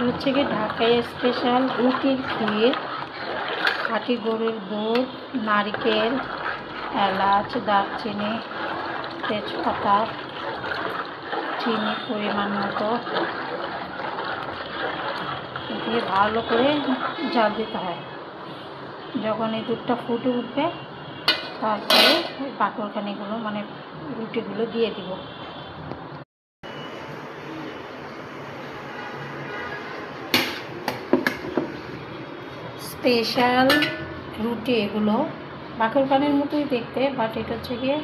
হচ্ছে কি ঢাকাই স্পেশাল রুটির ক্ষীর, খাঁটি গরুর দুধ, নারকেল, এলাচ, দারচিনি, তেজপাতা, চিনি পরিমাণ মতো দিয়ে ভালো করে জাল দিতে হয়। যখন এই দুধটা ফুটে উঠবে তারপরে পাকড়খানিগুলো মানে রুটিগুলো দিয়ে দিব। স্পেশাল রুটি এগুলো বাকরখানির মতোই দেখতে, বাট এটা হচ্ছে গিয়ে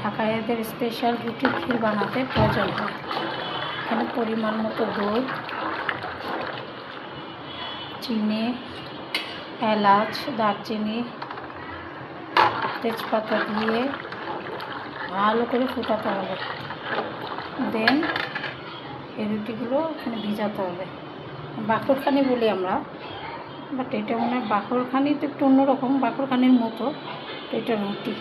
ঢাকাইয়াদের স্পেশাল রুটির ক্ষীর বানাতে প্রয়োজন হয়। এখানে পরিমাণ মতো দুধ, চিনি, এলাচ, দারচিনি, তেজপাতা দিয়ে ভালো করে ফুটাতে হবে। দেন এই রুটিগুলো এখানে ভিজাতে হবে। বাকরখানি বলি আমরা, বাট এটা মনে হয় বাকরখানি তো একটু অন্যরকম, বাকরখানির মতো, এটা রুটি।